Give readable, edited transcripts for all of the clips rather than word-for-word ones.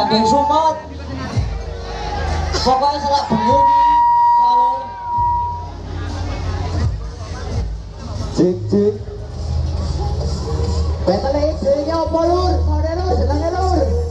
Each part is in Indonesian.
saking sumet. Pokoknya selak bengi soalnya. Cik. Batle idenya apa lur? Sore lur, senenge lur.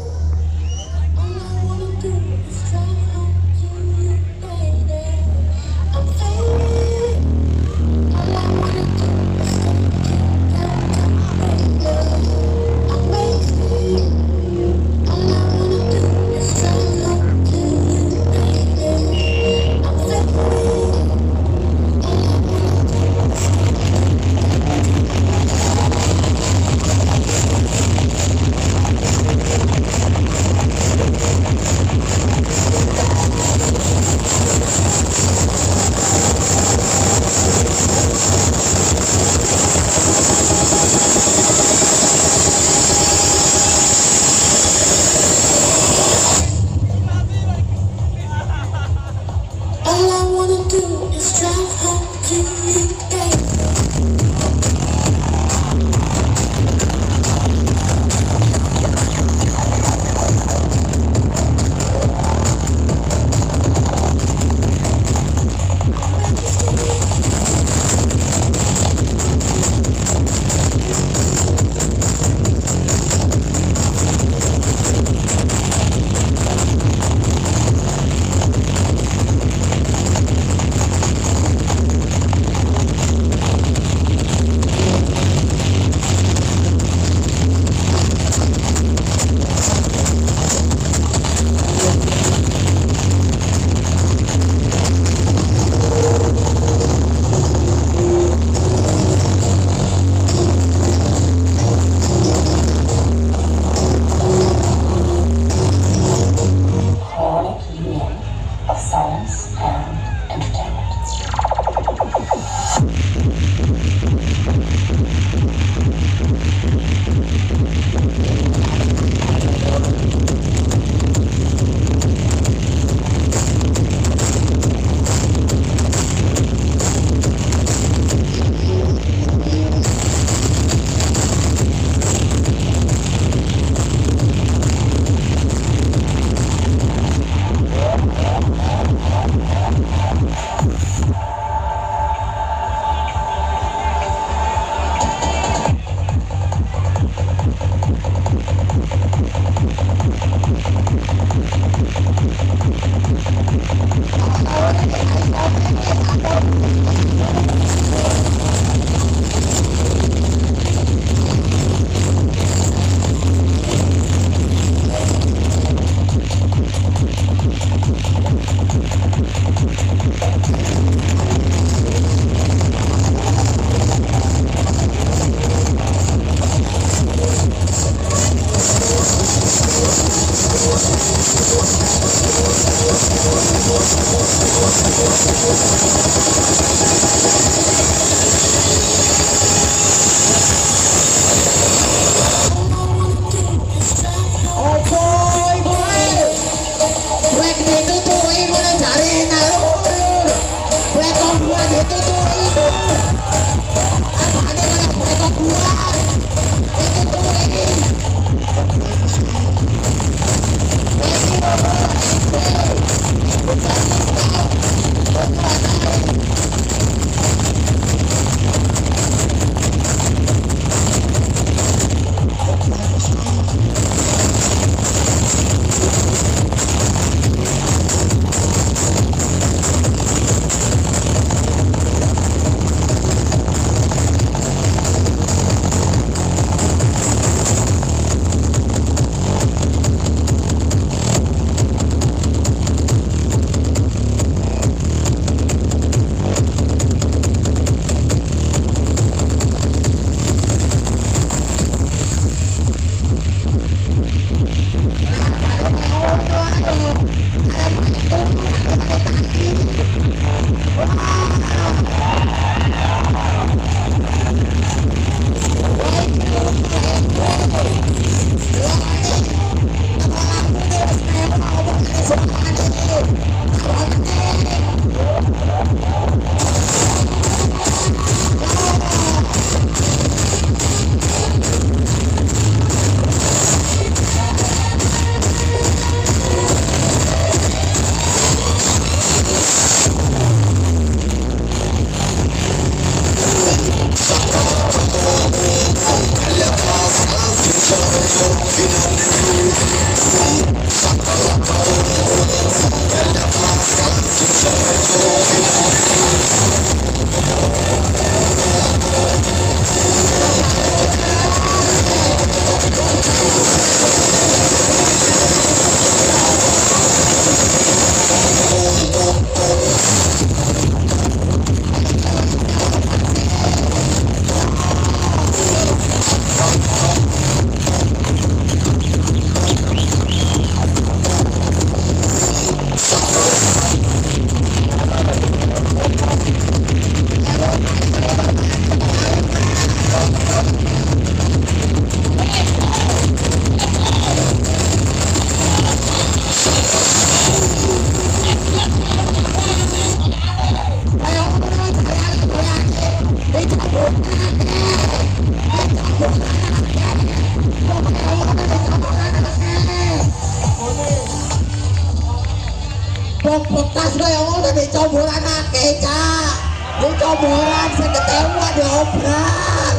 Bekas kaya ngono dicoboran akeh, Cak. Dicoboran seketewa diobral.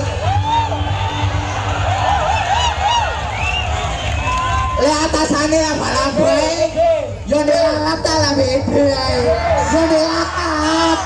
Le atasane apa-apa. Yo dilalap ta lah bebe ae. Yo dilalap.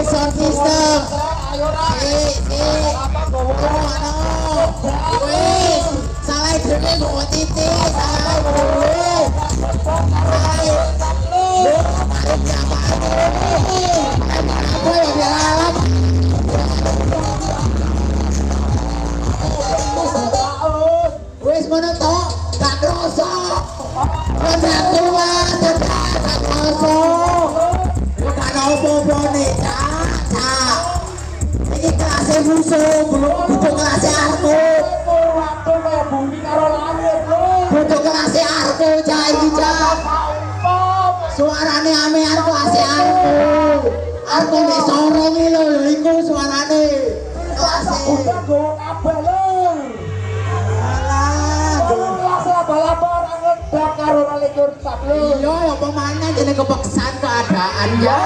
Sound system. Wes, salah dhewe kok titik, salah dhewe. Apa ya dilalap? Wes ngono to, gak kroso. Ora kuat, gak kroso. Bukan opo-opo nih, Cak. Ini kelasnya musuh, butuh kelasnya Arto. Waktu kayak bumi karo langit, bro. Butuh kelasnya Arto, Cak, ini, Cak. Suaranya amean kelasnya Arto. Arto di sorong ini loh, itu suaranya. Kelasnya. Udah gue kabel loh. Alah, kelasnya balap orang ngedak karo nalikur tak loh. Iya, yang pemainnya jadi kepeksan keadaan, ya.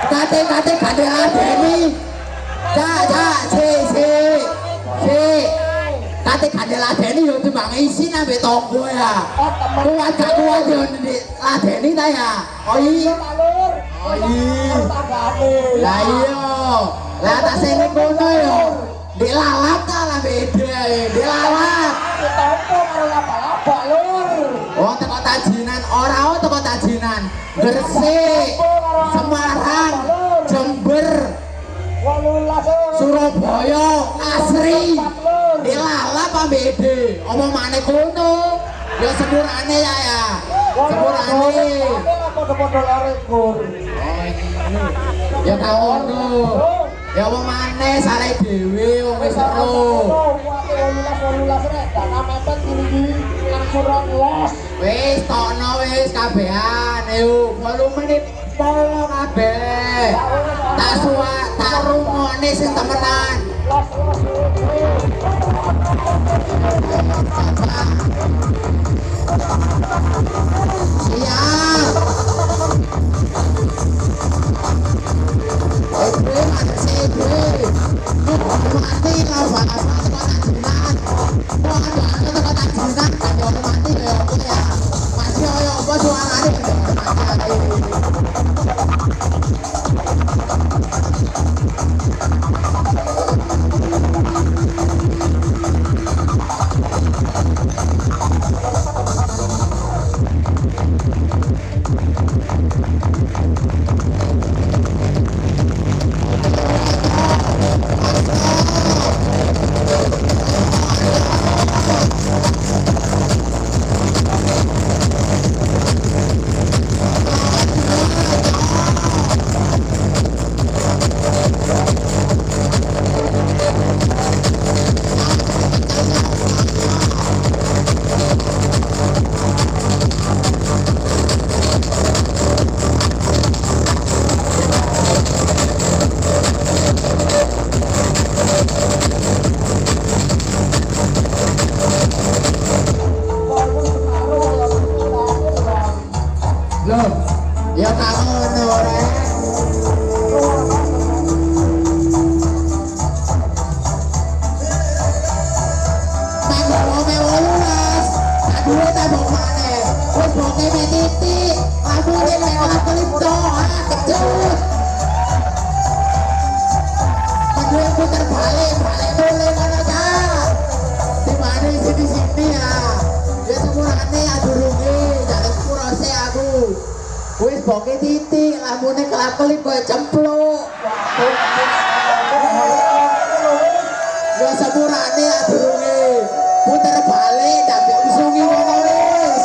Kate ada ini, si, berarti gak diladeni yo timbang isi nambah tonggo ya. Kuat gak kuat yo diladeni ta ya. Oh iya Pak Lur. Oh iya. Lah iya. Lah tak sene kono yo. Dilalap ta lah beda dilalap. Ditompo karo laba-laba Lur. Oh teko tajinan ora teko tajinan. Gresik, Semarang, Jember, Surabaya, Asri. Dilalap apa beda? Omong maneh kono. Ya sepurane ya. Sepurane. Padha-padha lare gur. Oh ini. Ya gak ngono. Ya omong maneh sare dhewe wong wis seru. Wis tokno wis kabehan. Ayo volumene polo kabeh. Tak rungokne sing temenan. Siap. Mati lah wis boke titik lamune kelap-kelip koyo cempluk. Ya sepurane adurunge puter balik ndak usungi ngono wis.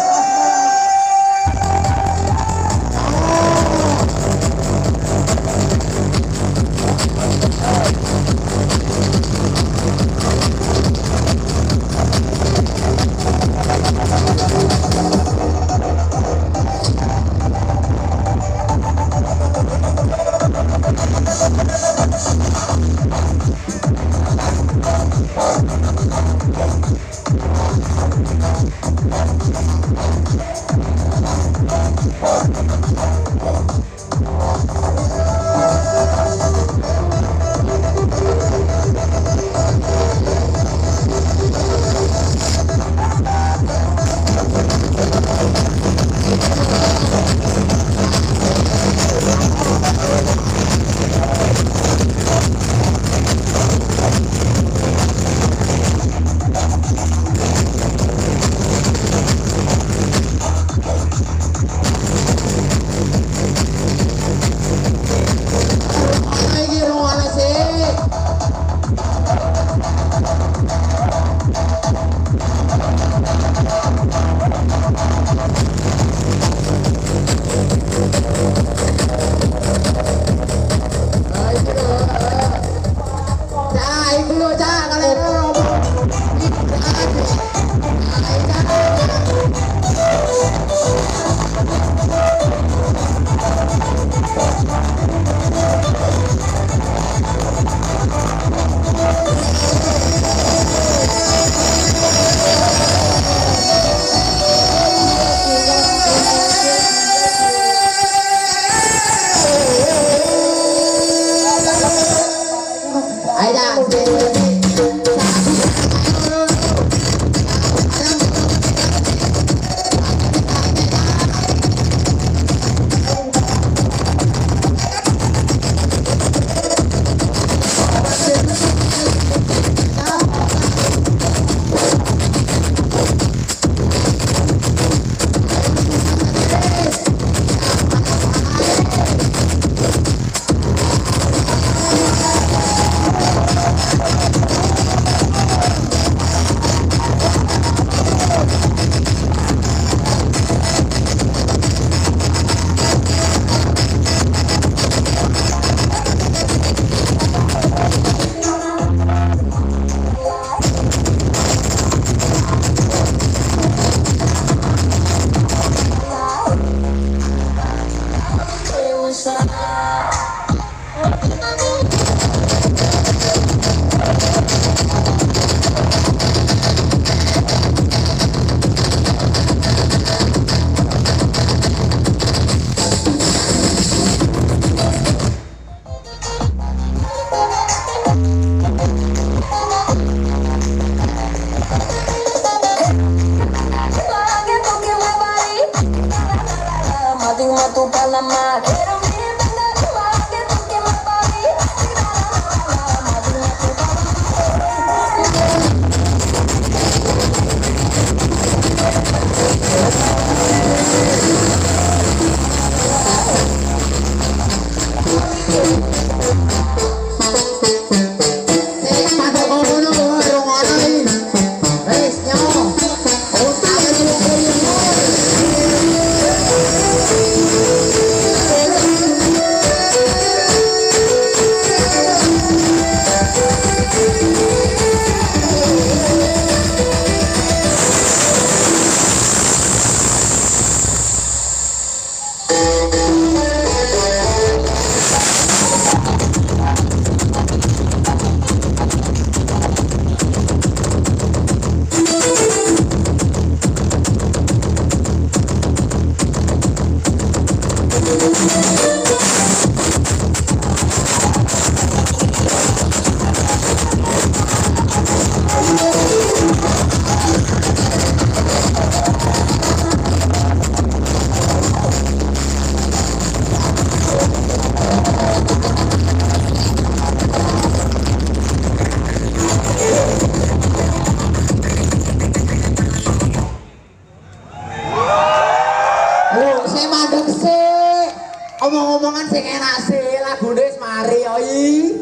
Omong-omongan sing enak sih, lagune wis mari oi.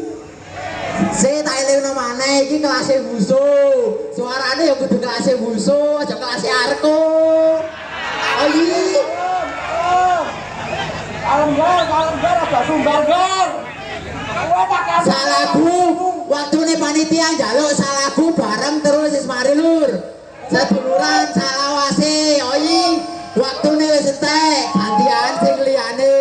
Sik tak elingno maneh iki kelas buso. Suarane ya kudu kelas buso, aja kelas arko. Oi. Kalem-kalem aja sumbar-bar. Salagu, waktune panitia njaluk salagu bareng terus wis mari lur. Seduluran salawase oi. Waktune wis entek, gantian sing liyane.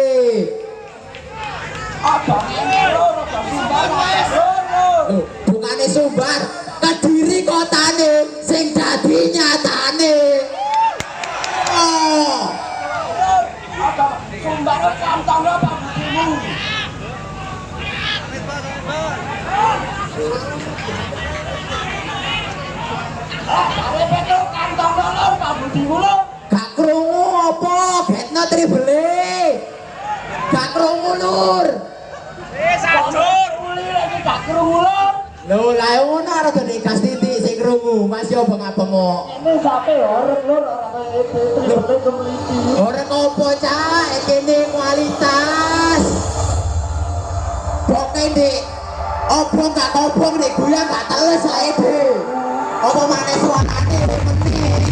Bukane sumbar, Kediri kotane sing dadi nyatane. Oh. Sumbar kantong apa budimu? Are betul kantong lor apa budimu lo? Gak krungu apa? Getno tribele. Gak krungu lur. Sajur uli lagi gak krungu lor. Lho, lah ngono arep dikas titik sing krungu, Mas yo bengak-bengok. Ini sampe orek lur ora kaya tribele kemliti. Ora opo cak, kene kualitas. Pokoke Dik, obong gak obong nek guyang gak teles ae Dik. Apa maneh suarane penting.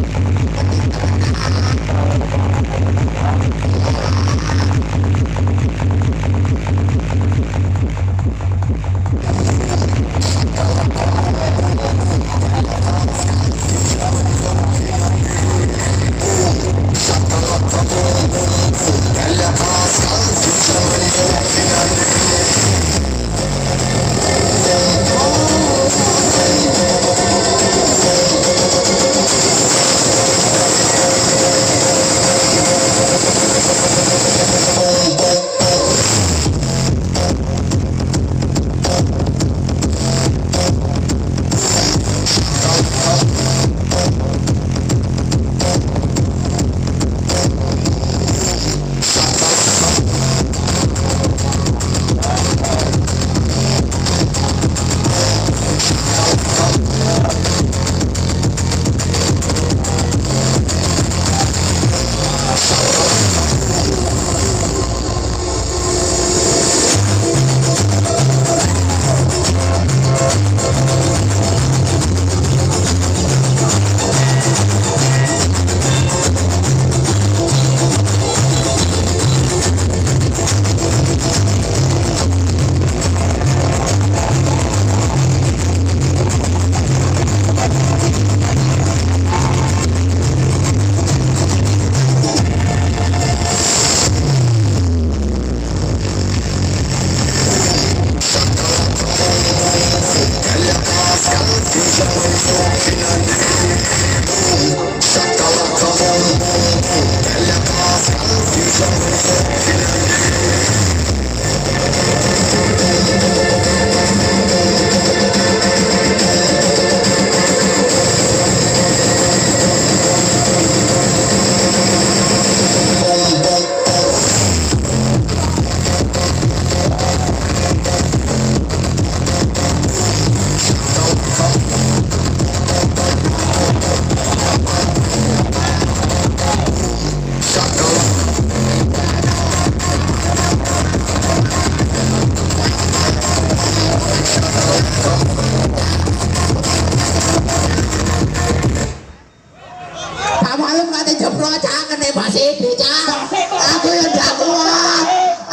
malam kate jeblo cak kene Pak Sidi cak. Aku yang ndak kuat.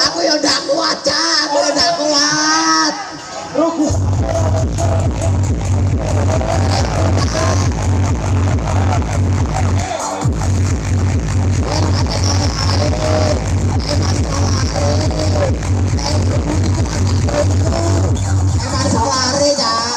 Aku yang ndak kuat cak, aku yang ndak kuat. Rugi. Emang salare cak.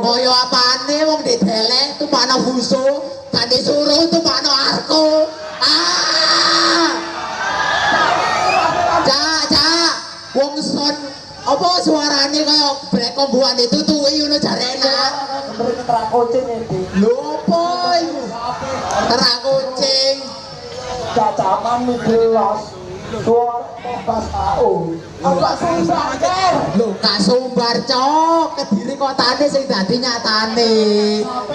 Ngoyo apane wong didelek tumpakno busu, gak disuruh tumpakno arko. Cak, wong son apa suarane kaya brek kombuan ditutuki ngono jarene. Memberi keterak kucing iki. Lho apa iku? Keterak kucing. Cacaman gelas. Suara bebas AU. Apa sumbar ker? Lho, gak sumbar cok, Kediri kotane sing dadi nyatane.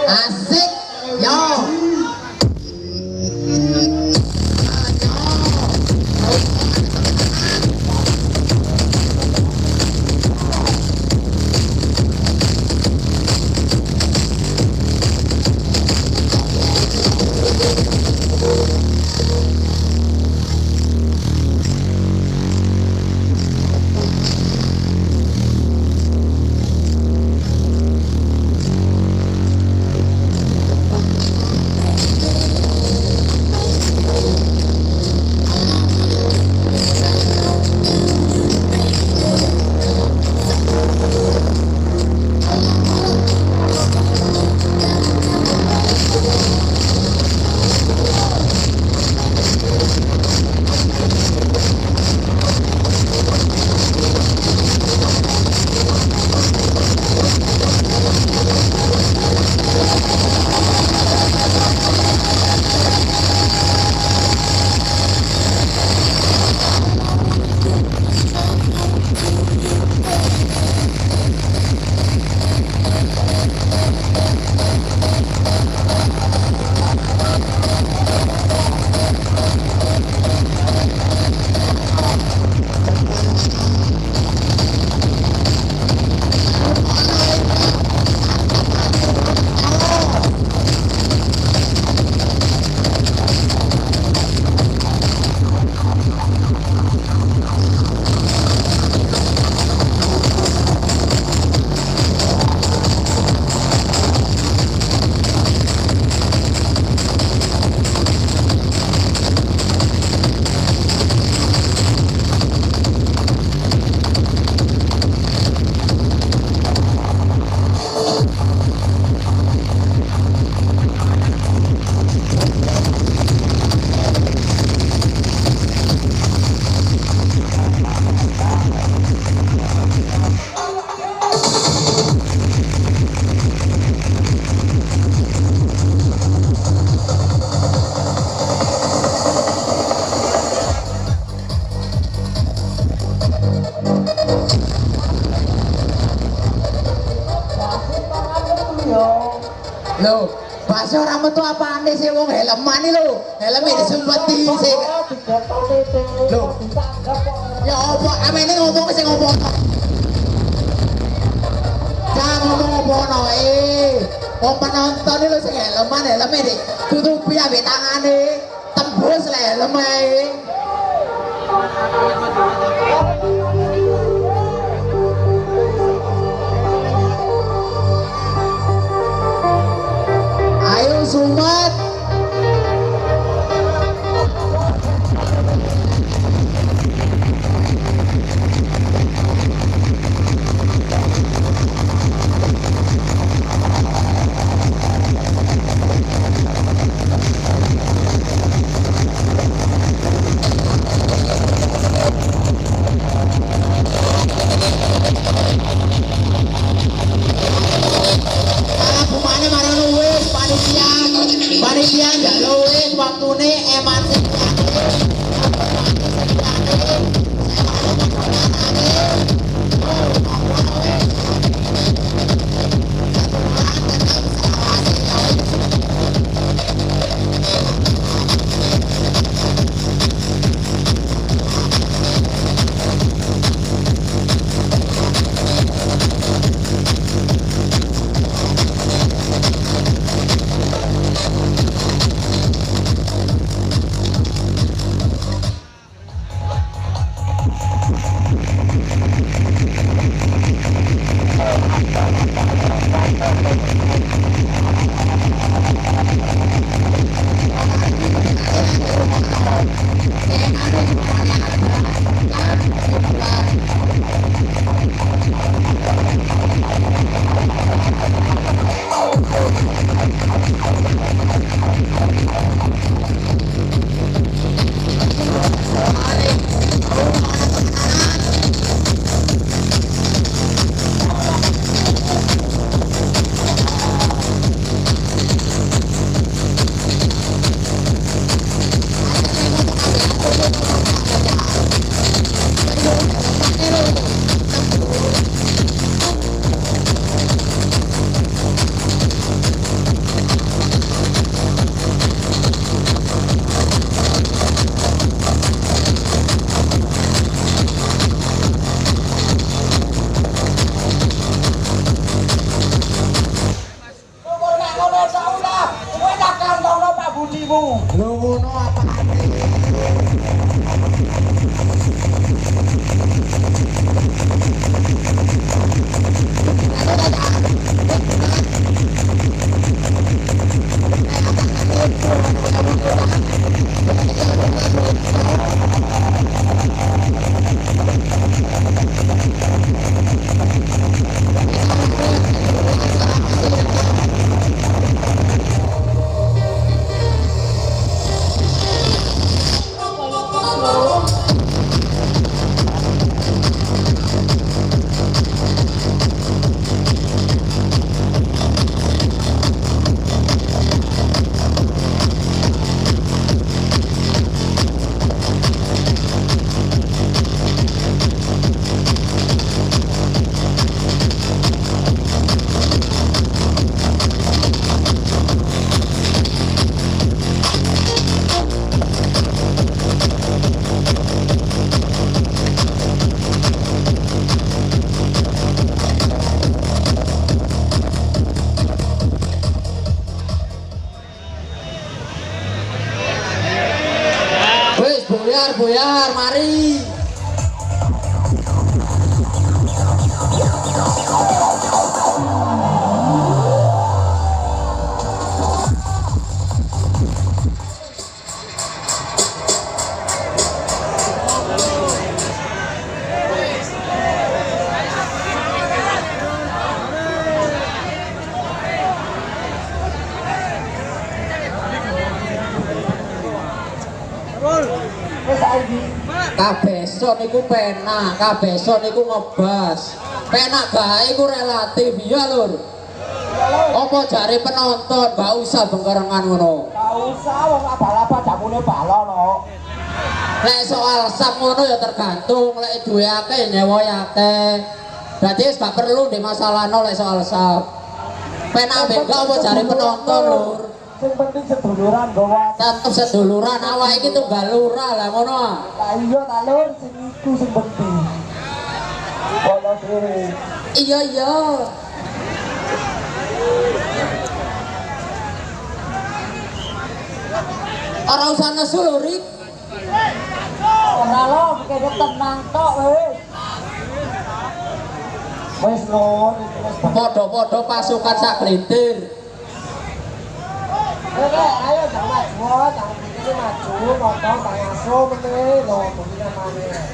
Asik. Yo. Lho, bakso ora metu apane sih wong helman iki lho. Helme disumpeti sih. Lho. Ya apa amene ngomong sing ngomong. Jangan ngomong apa wong penonton iki lho sing helme dik tutupi ambek tangane. Tembus le helme. Ayo Sumat. Panitia nggak luwes waktune buyar, mari. Kabeson iku penak, kabeson iku ngebas. Penak gae iku relatif ya lur. Apa jare penonton, gak usah bengkerengan ngono. Gak usah wong abal-abal damune balon kok. Lek soal sap ngono ya tergantung, lek duwe akeh nyewa akeh. Dadi wis gak perlu di masalahno lek soal sap. Penak bego apa jare penonton lur. Sing penting seduluran bawa. Tetep seduluran awak iki tunggal lurah lah ngono. Lah iya ta lur, sing iku sing penting. Polo dhewe. Iya iya. Ora usah nesu lho Rik. Ora lo, kene tenang tok wis. Wis lur, Padha-padha pasukan sak glintir. ayo jangan maju, jangan begini maju, nonton Bang Aso meneh lho, begini maneh.